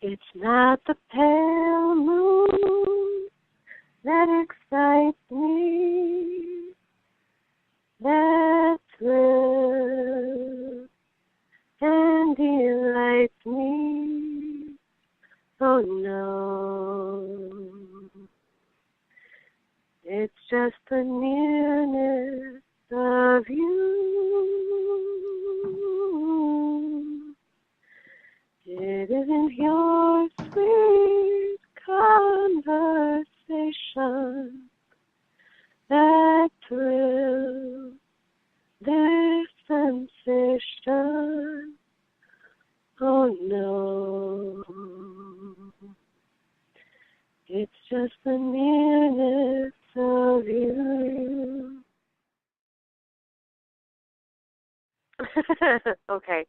It's not the pale moon that excites me, that thrills and delights me. Oh no, it's just the nearness of you. It isn't your sweet conversation that thrills this sensation. Oh no, it's just the nearness of you. Okay.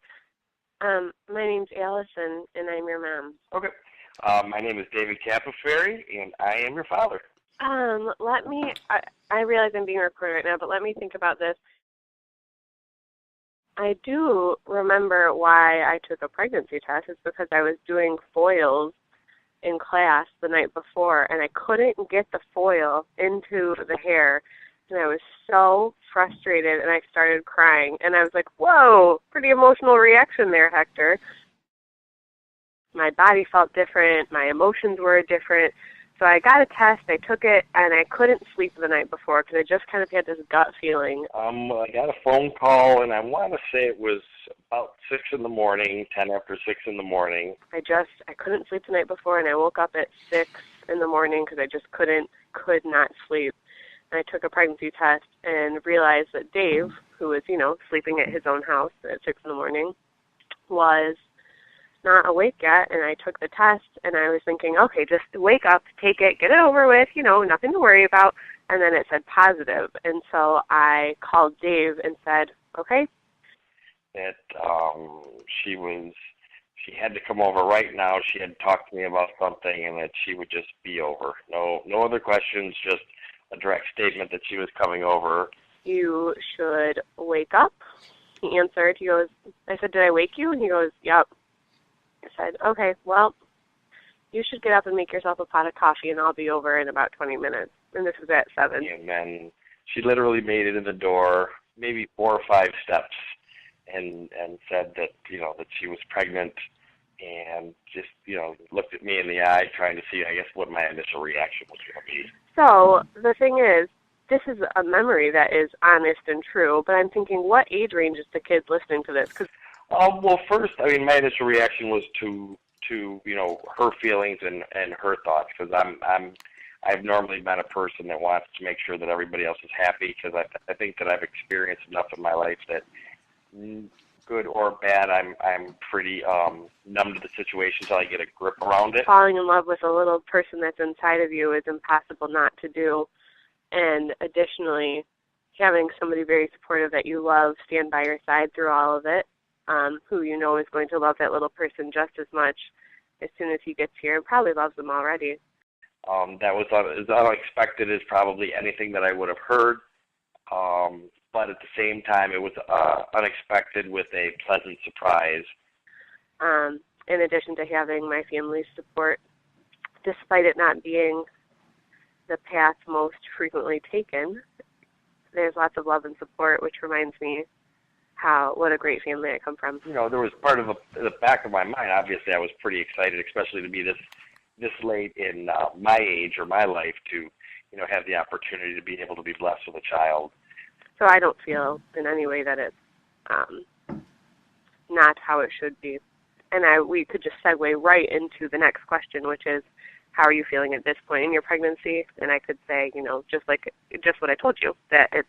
My name's Allison, and I'm your mom. Okay. My name is David Capoferri, and I am your father. I realize I'm being recorded right now, but let me think about this. I do remember why I took a pregnancy test. It's because I was doing foils in class the night before, and I couldn't get the foil into the hair, and I was so frustrated, and I started crying, and I was like, whoa, pretty emotional reaction there, Hector. My body felt different, my emotions were different, so I got a test, I took it, and I couldn't sleep the night before because I just kind of had this gut feeling. I got a phone call, and I want to say it was about 6 in the morning, 10 after 6 in the morning. I couldn't sleep the night before, and I woke up at 6 in the morning because I just could not sleep. And I took a pregnancy test and realized that Dave, who was, sleeping at his own house at 6 in the morning, was not awake yet, and I took the test, and I was thinking, okay, just wake up, take it, get it over with, nothing to worry about, and then it said positive, and so I called Dave and said, okay. That she had to come over right now. She had talked to me about something, and that she would just be over. No other questions, just a direct statement that she was coming over. You should wake up. He answered. He goes, I said, did I wake you? And he goes, yep. I said, okay, well, you should get up and make yourself a pot of coffee, and I'll be over in about 20 minutes. And this was at 7. And then she literally made it in the door, maybe 4 or 5 steps, and said that, that she was pregnant, and just, looked at me in the eye trying to see, I guess, what my initial reaction was going to be. So the thing is, this is a memory that is honest and true, but I'm thinking, what age range is the kid listening to this? Well, first, my initial reaction was to her feelings and her thoughts, because I've normally been a person that wants to make sure that everybody else is happy, because I think that I've experienced enough in my life that, good or bad, I'm pretty numb to the situation until I get a grip around it. Falling in love with a little person that's inside of you is impossible not to do, and additionally, having somebody very supportive that you love stand by your side through all of it, who is going to love that little person just as much as soon as he gets here, and probably loves them already. That was as unexpected as probably anything that I would have heard, but at the same time, it was unexpected with a pleasant surprise. In addition to having my family's support, despite it not being the path most frequently taken, there's lots of love and support, which reminds me what a great family I come from. There was part of the back of my mind. Obviously, I was pretty excited, especially to be this late in my age or my life to, have the opportunity to be able to be blessed with a child. So I don't feel in any way that it's not how it should be. And we could just segue right into the next question, which is, how are you feeling at this point in your pregnancy? And I could say, just what I told you, that it's,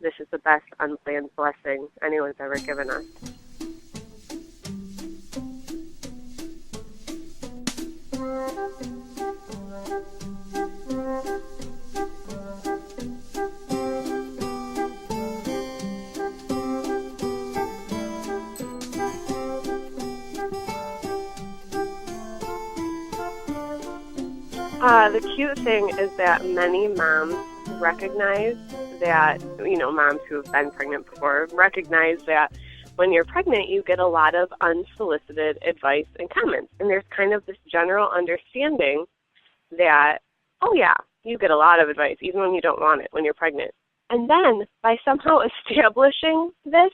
this is the best unplanned blessing anyone's ever given us. The cute thing is that many moms recognize that, moms who have been pregnant before recognize that when you're pregnant, you get a lot of unsolicited advice and comments. And there's kind of this general understanding that, oh yeah, you get a lot of advice, even when you don't want it, when you're pregnant. And then by somehow establishing this,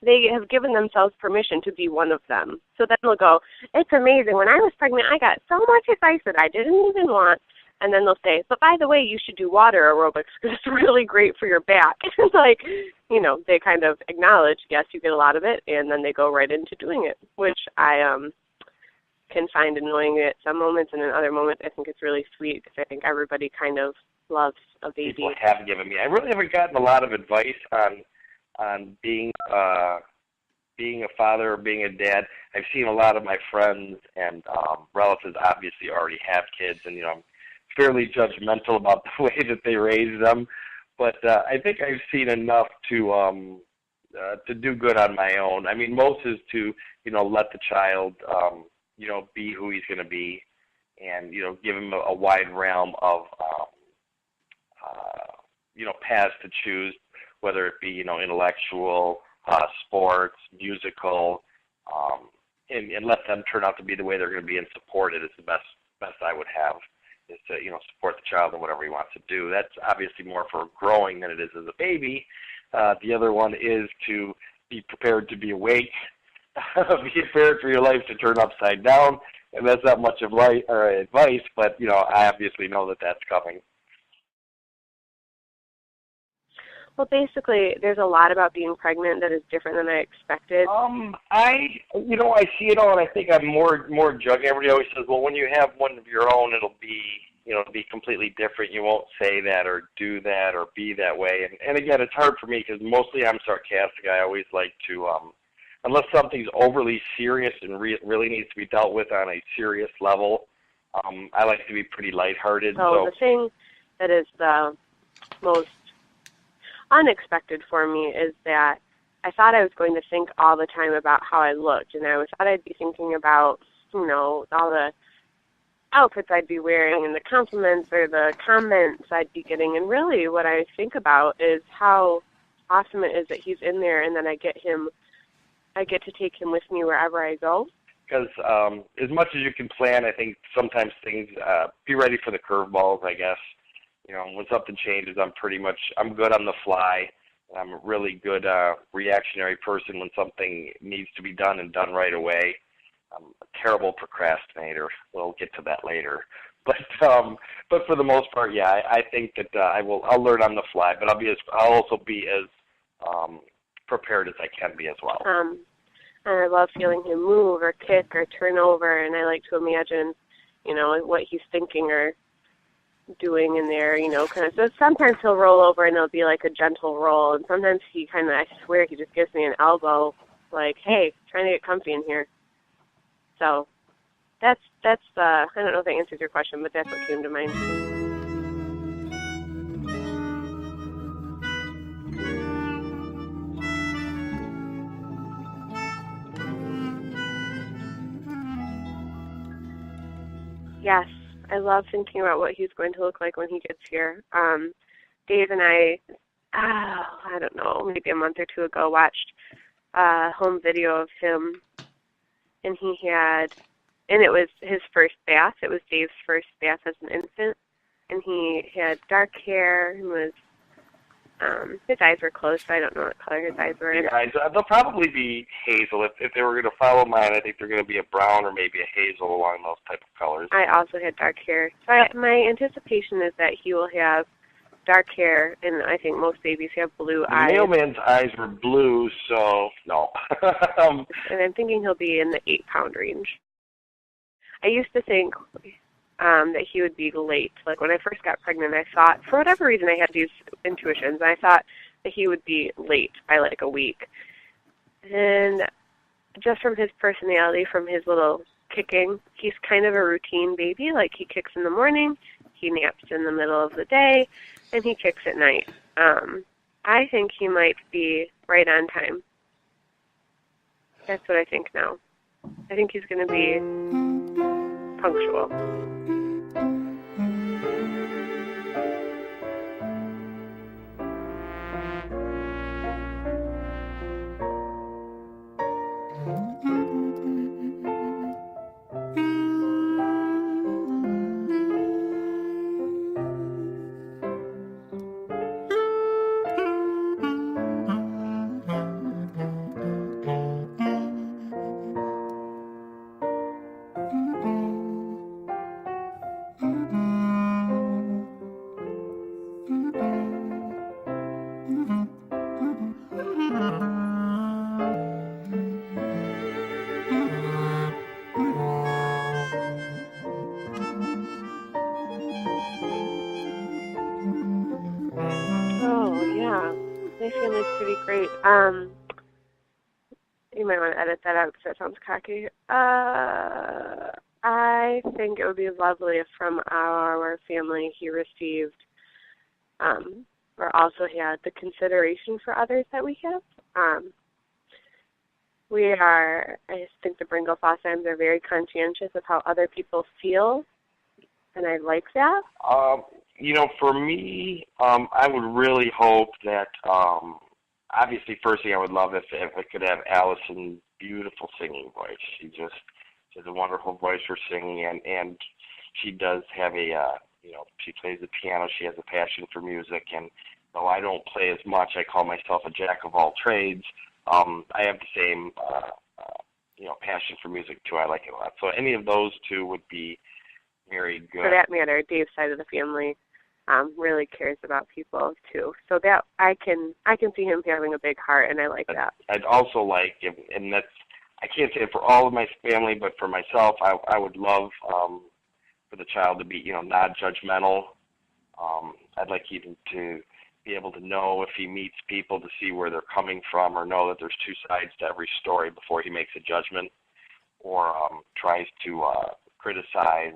they have given themselves permission to be one of them. So then they'll go, it's amazing. When I was pregnant, I got so much advice that I didn't even want. And then they'll say, but by the way, you should do water aerobics because it's really great for your back. It's like, you know, they kind of acknowledge, yes, you get a lot of it, and then they go right into doing it, which I can find annoying at some moments, and in other moments I think it's really sweet because I think everybody kind of loves a baby. People have given me. I really haven't gotten a lot of advice on being a father or being a dad. I've seen a lot of my friends and relatives obviously already have kids, and, you know, I'm fairly judgmental about the way that they raise them. But I think I've seen enough to do good on my own. I mean, most is to, you know, let the child, you know, be who he's going to be, and, you know, give him a wide realm of, you know, paths to choose, whether it be, you know, intellectual, sports, musical, and let them turn out to be the way they're going to be and support it is the best I would have, is to, you know, support the child in whatever he wants to do. That's obviously more for growing than it is as a baby. The other one is to be prepared to be awake, be prepared for your life to turn upside down, and that's not much of advice, but, you know, I obviously know that that's coming. Well, basically, there's a lot about being pregnant that is different than I expected. I see it all, and I think I'm more judging. Everybody always says, well, when you have one of your own, it'll be, you know, be completely different. You won't say that or do that or be that way. And again, it's hard for me because mostly I'm sarcastic. I always like to, unless something's overly serious and really needs to be dealt with on a serious level, I like to be pretty lighthearted. So the thing that is the most unexpected for me is that I thought I was going to think all the time about how I looked, and I thought I'd be thinking about, you know, all the outfits I'd be wearing and the compliments or the comments I'd be getting, and really what I think about is how awesome it is that he's in there, and then I get to take him with me wherever I go. Because as much as you can plan, I think sometimes things, be ready for the curveballs, I guess. You know, when something changes, I'm good on the fly. I'm a really good reactionary person when something needs to be done and done right away. I'm a terrible procrastinator. We'll get to that later. But for the most part, yeah, I think that I'll learn on the fly, but I'll also be as prepared as I can be as well. And I love feeling him move or kick or turn over, and I like to imagine, you know, what he's thinking or doing in there, you know, kind of. So sometimes he'll roll over and it'll be like a gentle roll, and sometimes I swear he just gives me an elbow, like, hey, trying to get comfy in here. So that's I don't know if that answers your question, but that's what came to mind. Yes, I love thinking about what he's going to look like when he gets here. Dave and I don't know, maybe a month or two ago, watched a home video of him, and it was his first bath. It was Dave's first bath as an infant, and he had dark hair and was, his eyes were closed, so I don't know what color his eyes were. They'll probably be hazel. If they were going to follow mine, I think they're going to be a brown or maybe a hazel along those type of colors. I also had dark hair. So my anticipation is that he will have dark hair, and I think most babies have blue eyes. The mailman's eyes were blue, so no. And I'm thinking he'll be in the 8-pound range. I used to think that he would be late. Like when I first got pregnant, I thought, for whatever reason, I had these intuitions. I thought that he would be late by like a week. And just from his personality, from his little kicking, he's kind of a routine baby. Like he kicks in the morning, he naps in the middle of the day, and he kicks at night. I think he might be right on time. That's what I think now. I think he's going to be punctual. My family's pretty great. You might want to edit that out because that sounds cocky. I think it would be lovely if from our family he received, or also had the consideration for others that we have. I think the Bringle Fossheim are very conscientious of how other people feel, and I like that. For me, I would really hope that, obviously, first thing I would love if I could have Allison's beautiful singing voice. She has a wonderful voice for singing, and she does have she plays the piano. She has a passion for music, and though I don't play as much, I call myself a jack of all trades. I have the same, passion for music too. I like it a lot. So any of those two would be very good. For that matter, Dave's side of the family really cares about people too. So that I can see him having a big heart, and I like that. I'd also like, and that's, I can't say it for all of my family, but for myself, I would love for the child to be, not judgmental. I'd like him to be able to know if he meets people to see where they're coming from, or know that there's two sides to every story before he makes a judgment, or tries to criticize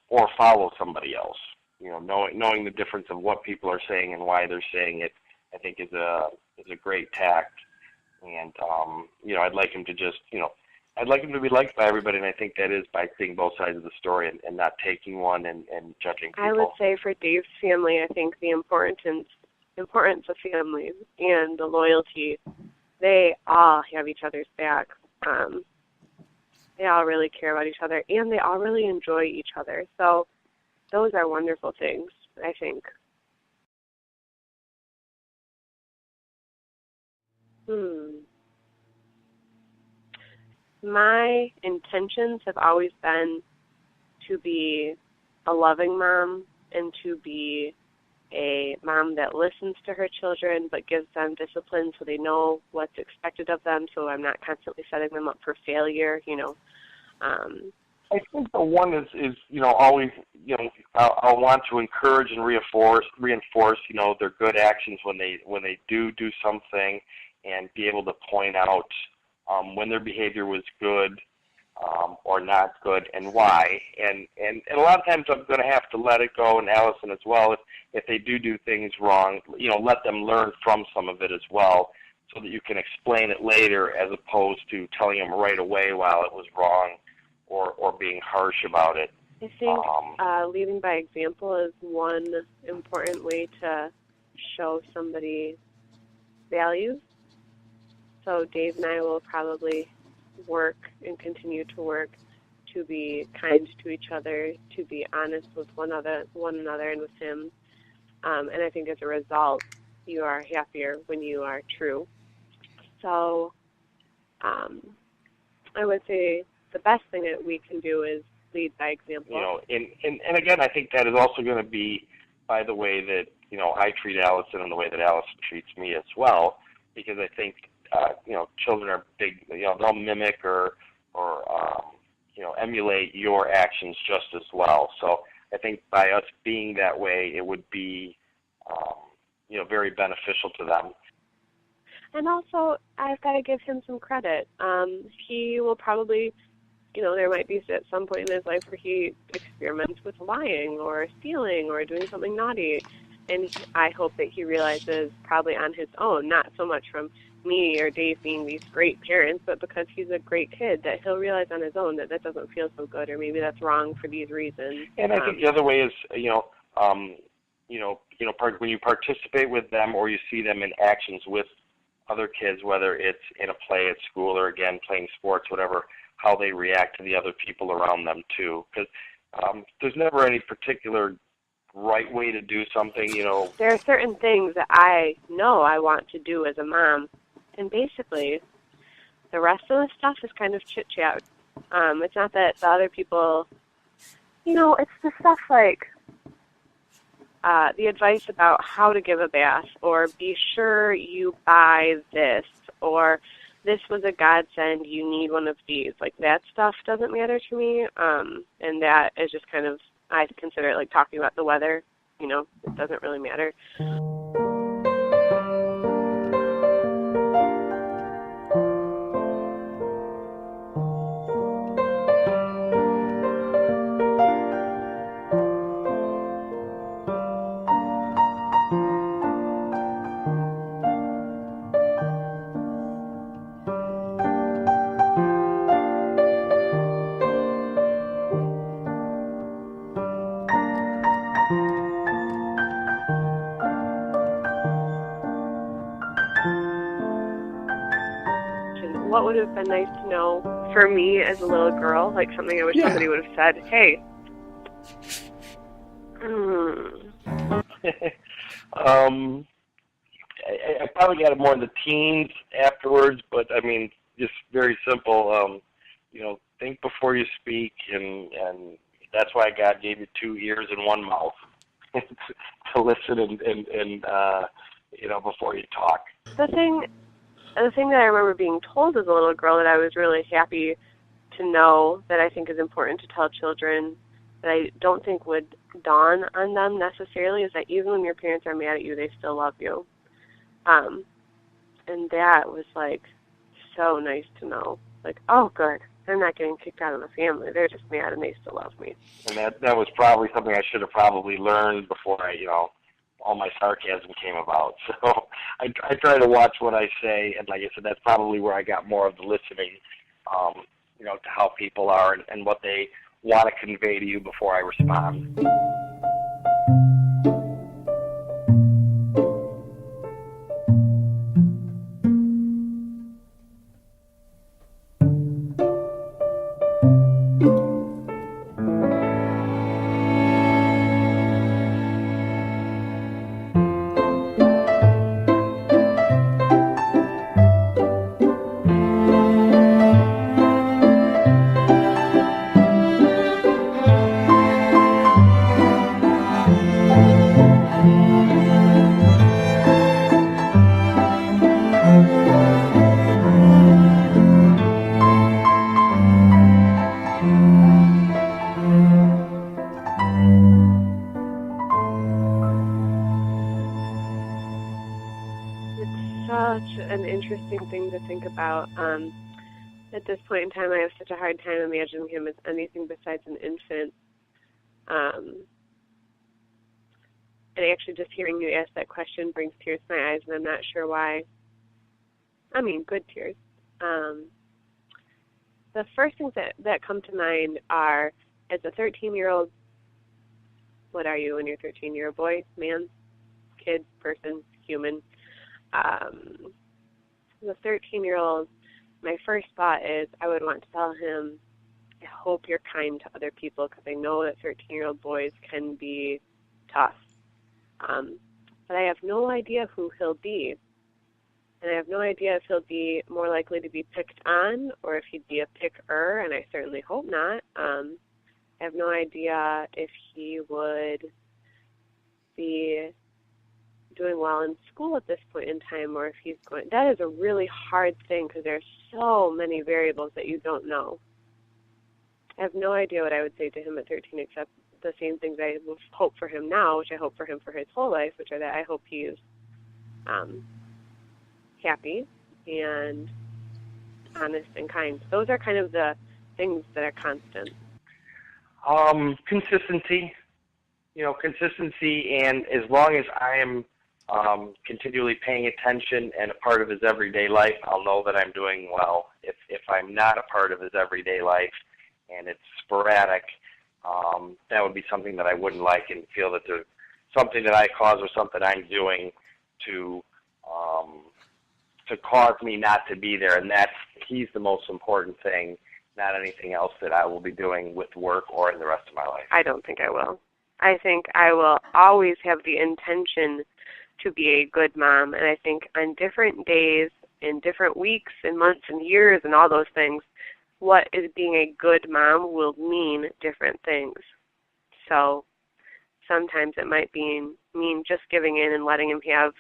or follow somebody else. Knowing the difference of what people are saying and why they're saying it, I think is a great tact. And I'd like him to just, I'd like him to be liked by everybody, and I think that is by seeing both sides of the story and not taking one and judging people. I would say for Dave's family, I think the importance of family and the loyalty, they all have each other's back. They all really care about each other, and they all really enjoy each other. So those are wonderful things, I think. My intentions have always been to be a loving mom and to be a mom that listens to her children but gives them discipline so they know what's expected of them, so I'm not constantly setting them up for failure, I think the one is always, I'll want to encourage and reinforce, their good actions when they do something, and be able to point out when their behavior was good or not good and why. And a lot of times I'm going to have to let it go, and Allison as well, if they do things wrong, let them learn from some of it as well, so that you can explain it later as opposed to telling them right away while it was wrong or being harsh about it. I think leading by example is one important way to show somebody values. So Dave and I will probably work and continue to work to be kind to each other, to be honest with one another and with him. And I think as a result, you are happier when you are true. So I would say the best thing that we can do is lead by example. And again, I think that is also going to be by the way that, I treat Allison and the way that Allison treats me as well, because I think, children are big, they'll mimic or emulate your actions just as well. So I think by us being that way, it would be, very beneficial to them. And also, I've got to give him some credit. He will probably, there might be at some point in his life where he experiments with lying or stealing or doing something naughty. And I hope that he realizes probably on his own, not so much from me or Dave being these great parents, but because he's a great kid, that he'll realize on his own that doesn't feel so good, or maybe that's wrong for these reasons. And I think the other way is, when you participate with them or you see them in actions with other kids, whether it's in a play at school or, again, playing sports, whatever, how they react to the other people around them, too. Because there's never any particular right way to do something, There are certain things that I know I want to do as a mom, and basically the rest of the stuff is kind of chit-chat. It's not that the other people, it's the stuff like the advice about how to give a bath, or be sure you buy this, or this was a godsend, you need one of these. Like, that stuff doesn't matter to me, and that is just kind of, I consider it like talking about the weather. It doesn't really matter. would have been nice to know for me as a little girl, like something I wish somebody would have said, hey. I probably got it more in the teens afterwards, but I mean, just very simple. Think before you speak, and that's why God gave you 2 ears and 1 mouth to listen and before you talk. The thing that I remember being told as a little girl that I was really happy to know, that I think is important to tell children, that I don't think would dawn on them necessarily, is that even when your parents are mad at you, they still love you. And that was like so nice to know. Like, oh, good. They're not getting kicked out of the family. They're just mad and they still love me. And that was probably something I should have probably learned before all my sarcasm came about. So I try to watch what I say, and like I said, that's probably where I got more of the listening, to how people are and what they want to convey to you before I respond. An interesting thing to think about. At this point in time, I have such a hard time imagining him as anything besides an infant. And actually just hearing you ask that question brings tears to my eyes, and I'm not sure why. I mean, good tears. The first things that come to mind are, as a 13-year-old, what are you when you're 13? You're a boy, man, kid, person, human. As a 13-year-old, my first thought is I would want to tell him, I hope you're kind to other people, because I know that 13-year-old boys can be tough. But I have no idea who he'll be. And I have no idea if he'll be more likely to be picked on or if he'd be a picker, and I certainly hope not. I have no idea if he would be doing well in school at this point in time, or if he's going. That is a really hard thing because there's so many variables that you don't know. I have no idea what I would say to him at 13 except the same things I would hope for him now, which I hope for him for his whole life, which are that I hope he's happy and honest and kind. Those are kind of the things that are constant. Consistency. Consistency, and as long as I am continually paying attention and a part of his everyday life, I'll know that I'm doing well. If I'm not a part of his everyday life and it's sporadic, that would be something that I wouldn't like and feel that there's something that I cause or something I'm doing to cause me not to be there. And he's the most important thing, not anything else that I will be doing with work or in the rest of my life. I don't think I will. I think I will always have the intention to be a good mom, and I think on different days, in different weeks and months and years and all those things, what is being a good mom will mean different things. So sometimes it might mean just giving in and letting him have,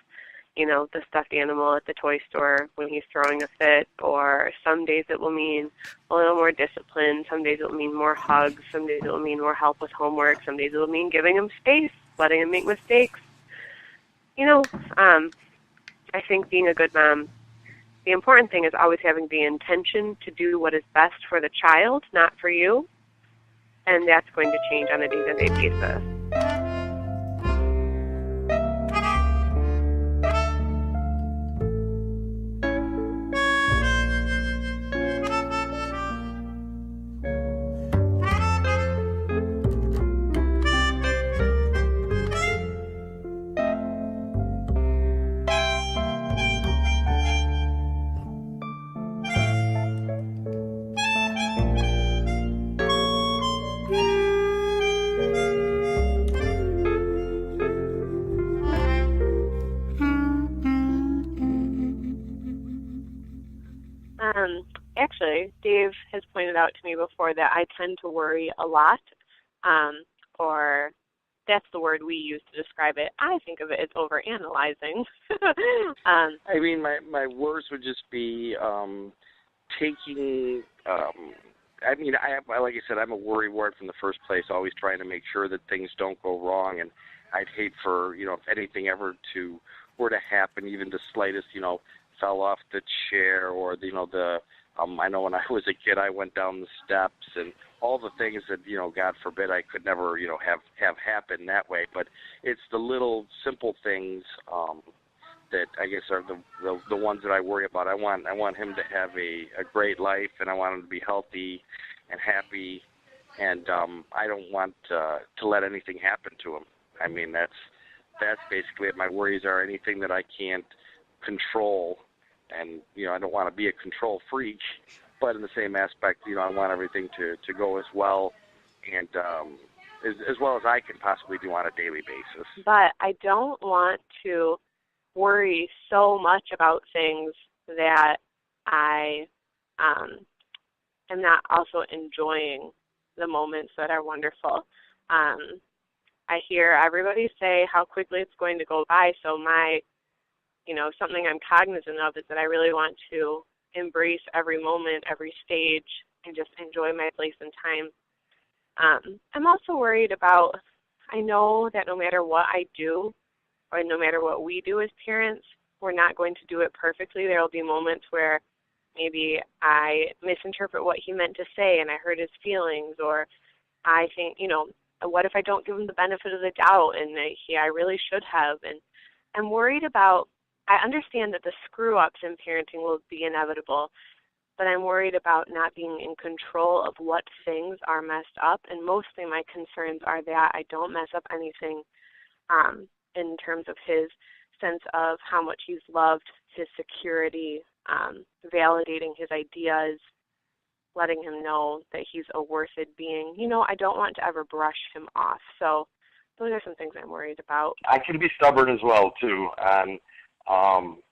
the stuffed animal at the toy store when he's throwing a fit, or some days it will mean a little more discipline, some days it will mean more hugs, some days it will mean more help with homework, some days it will mean giving him space, letting him make mistakes. I think being a good mom, the important thing is always having the intention to do what is best for the child, not for you, and that's going to change on a day-to-day basis. out to me before that I tend to worry a lot, or that's the word we use to describe it. I think of it as overanalyzing. I mean, my words would just be taking. I mean, like I said, I'm a worrywart from the first place, always trying to make sure that things don't go wrong, and I'd hate for, if anything ever were to happen, even the slightest, fell off the chair, or I know when I was a kid, I went down the steps, and all the things that, God forbid, I could never, have happen that way. But it's the little simple things that I guess are the ones that I worry about. I want him to have a great life, and I want him to be healthy and happy, and I don't want to let anything happen to him. I mean, that's basically it. My worries are anything that I can't control, and I don't want to be a control freak, but in the same aspect, I want everything to go as well and as well as I can possibly do on a daily basis. But I don't want to worry so much about things that I am not also enjoying the moments that are wonderful. I hear everybody say how quickly it's going to go by, so something I'm cognizant of is that I really want to embrace every moment, every stage, and just enjoy my place in time. I'm also worried about, I know that no matter what I do, or no matter what we do as parents, we're not going to do it perfectly. There will be moments where maybe I misinterpret what he meant to say and I hurt his feelings, or I think, what if I don't give him the benefit of the doubt and I really should have. And I'm worried about, I understand that the screw-ups in parenting will be inevitable, but I'm worried about not being in control of what things are messed up, and mostly my concerns are that I don't mess up anything in terms of his sense of how much he's loved, his security, validating his ideas, letting him know that he's a worthy being. I don't want to ever brush him off. So those are some things I'm worried about. I can be stubborn as well, too.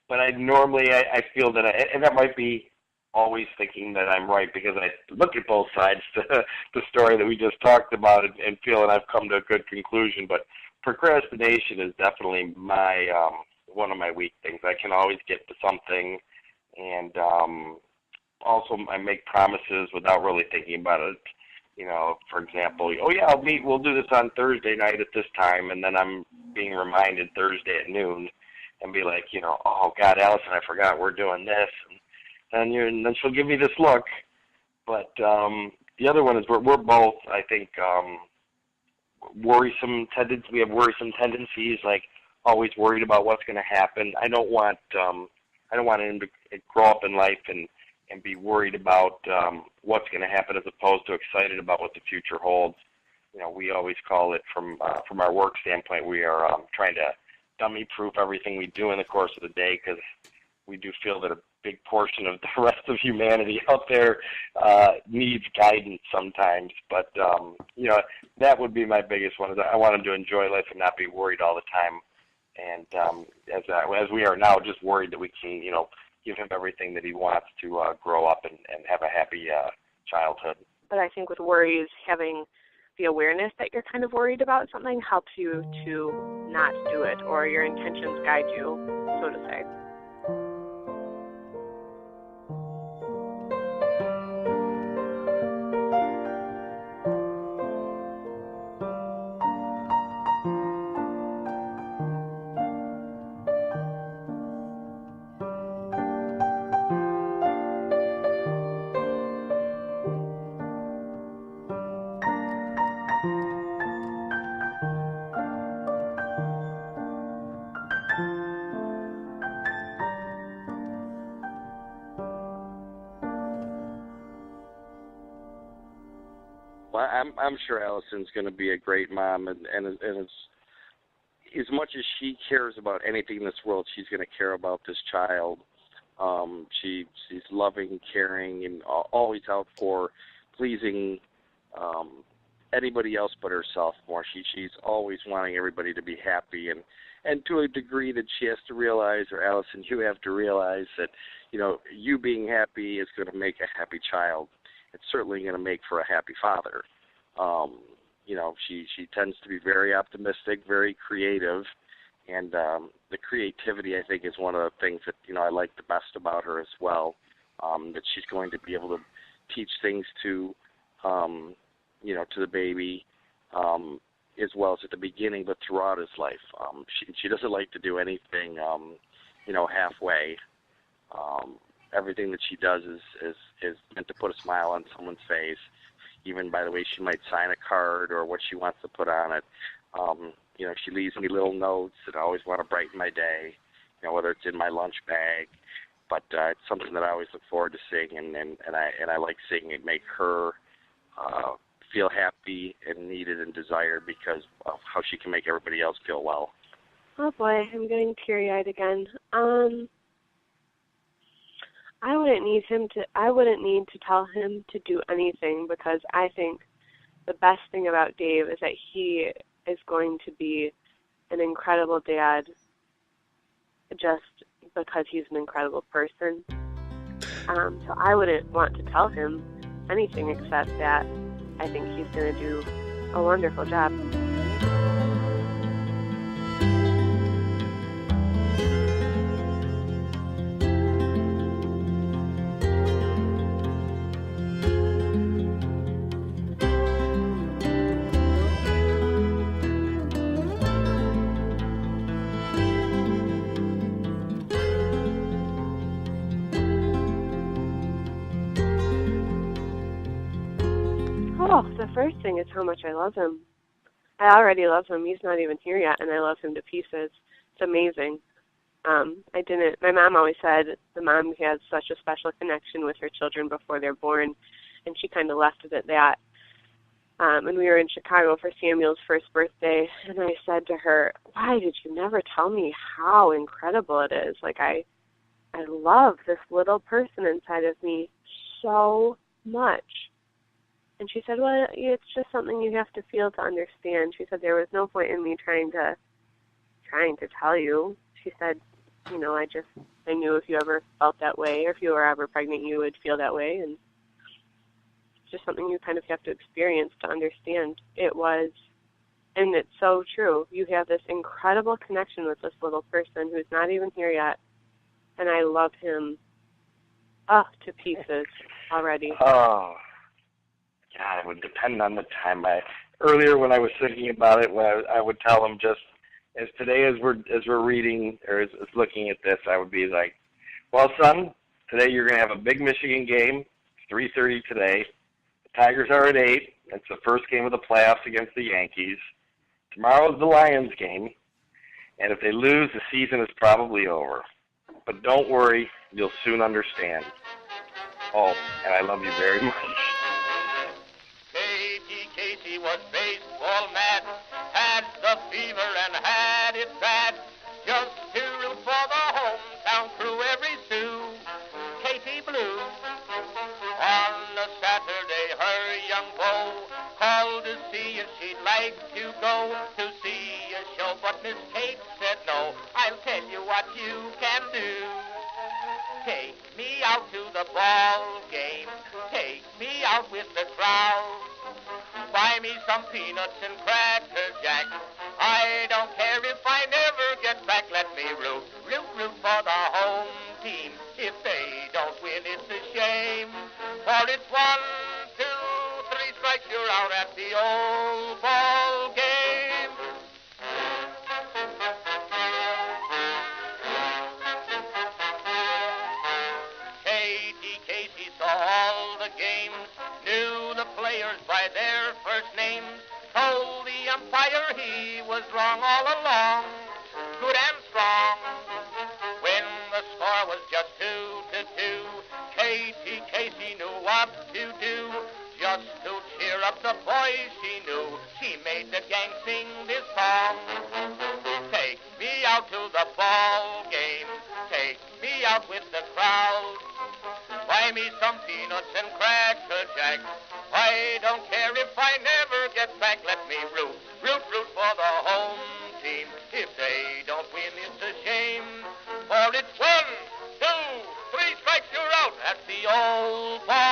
But I feel that, and that might be always thinking that I'm right, because I look at both sides to the story that we just talked about and feel that I've come to a good conclusion. But procrastination is definitely my one of my weak things. I can always get to something, and also I make promises without really thinking about it. For example, we'll do this on Thursday night at this time, and then I'm being reminded Thursday at noon, and be like, oh God, Allison, I forgot we're doing this, and then she'll give me this look. But the other one is we're both, I think, worrisome tendencies. We have worrisome tendencies, like always worried about what's going to happen. I don't want him to grow up in life and be worried about what's going to happen, as opposed to excited about what the future holds. We always call it from our work standpoint, we are trying to dummy-proof everything we do in the course of the day, because we do feel that a big portion of the rest of humanity out there needs guidance sometimes. But, that would be my biggest one. Is I want him to enjoy life and not be worried all the time. And as we are now, just worried that we can, give him everything that he wants to grow up and have a happy childhood. But I think with worries, having the awareness that you're kind of worried about something helps you to not do it, or your intentions guide you, so to say. Well, I'm sure Allison's going to be a great mom, and it's, as much as she cares about anything in this world, she's going to care about this child. She's loving, caring, and always out for pleasing anybody else but herself more. She's always wanting everybody to be happy, and to a degree that she has to realize, or Allison, you have to realize that, you being happy is going to make a happy child. it's certainly going to make for a happy father. She tends to be very optimistic, very creative, and the creativity, I think, is one of the things that, I like the best about her as well, that she's going to be able to teach things to the baby, as well as at the beginning, but throughout his life. She doesn't like to do anything, halfway. Everything that she does is meant to put a smile on someone's face, even by the way she might sign a card or what she wants to put on it. She leaves me little notes that I always want to brighten my day, whether it's in my lunch bag. But it's something that I always look forward to seeing, and I like seeing it make her feel happy and needed and desired because of how she can make everybody else feel well. Oh boy, I'm getting teary-eyed again. I wouldn't need to tell him to do anything, because I think the best thing about Dave is that he is going to be an incredible dad just because he's an incredible person. So I wouldn't want to tell him anything except that I think he's going to do a wonderful job. Oh, the first thing is how much I love him. I already love him. He's not even here yet, and I love him to pieces. It's amazing. My mom always said the mom has such a special connection with her children before they're born, and she kind of left it at that. And we were in Chicago for Samuel's first birthday, and I said to her, why did you never tell me how incredible it is? Like, I love this little person inside of me so much. And she said, well, it's just something you have to feel to understand. She said, there was no point in me trying to tell you. She said, I knew if you ever felt that way, or if you were ever pregnant, you would feel that way. And it's just something you kind of have to experience to understand. It was, and it's so true. You have this incredible connection with this little person who's not even here yet. And I love him to pieces already. Oh. God, it would depend on the time. Earlier when I was thinking about it, I would tell him just as we're reading or as looking at this, I would be like, well, son, today you're going to have a big Michigan game. It's 3:30 today. The Tigers are at 8. It's the first game of the playoffs against the Yankees. Tomorrow is the Lions game, and if they lose, the season is probably over. But don't worry, you'll soon understand. Oh, and I love you very much. Casey was baseball mad, had the fever and had it bad. Just to root for the hometown crew every Sue. Casey Blue. On a Saturday, her young beau called to see if she'd like to go to see a show, but Miss Kate said no. I'll tell you what you can do. Take me out to the ball game. Take me out with the crowd. Buy me some peanuts and Cracker Jack. I don't care if I never get back. Let me root for the home team. If they don't win, it's a shame. For it's 1, 2, 3 strikes, you're out at the old ball game. Casey saw all the games, knew the players by their first names, told the umpire he was wrong all along, good and strong. When the score was just 2-2, Casey knew what to do, just to cheer up the boys she knew. She made the gang sing this song. Take me out to the ball game, take me out with the crowd. Buy me some peanuts and Cracker Jack. I don't care if I never get back. Let me root for the home team. If they don't win, it's a shame. For it's 1, 2, 3 strikes, you're out at the old ball.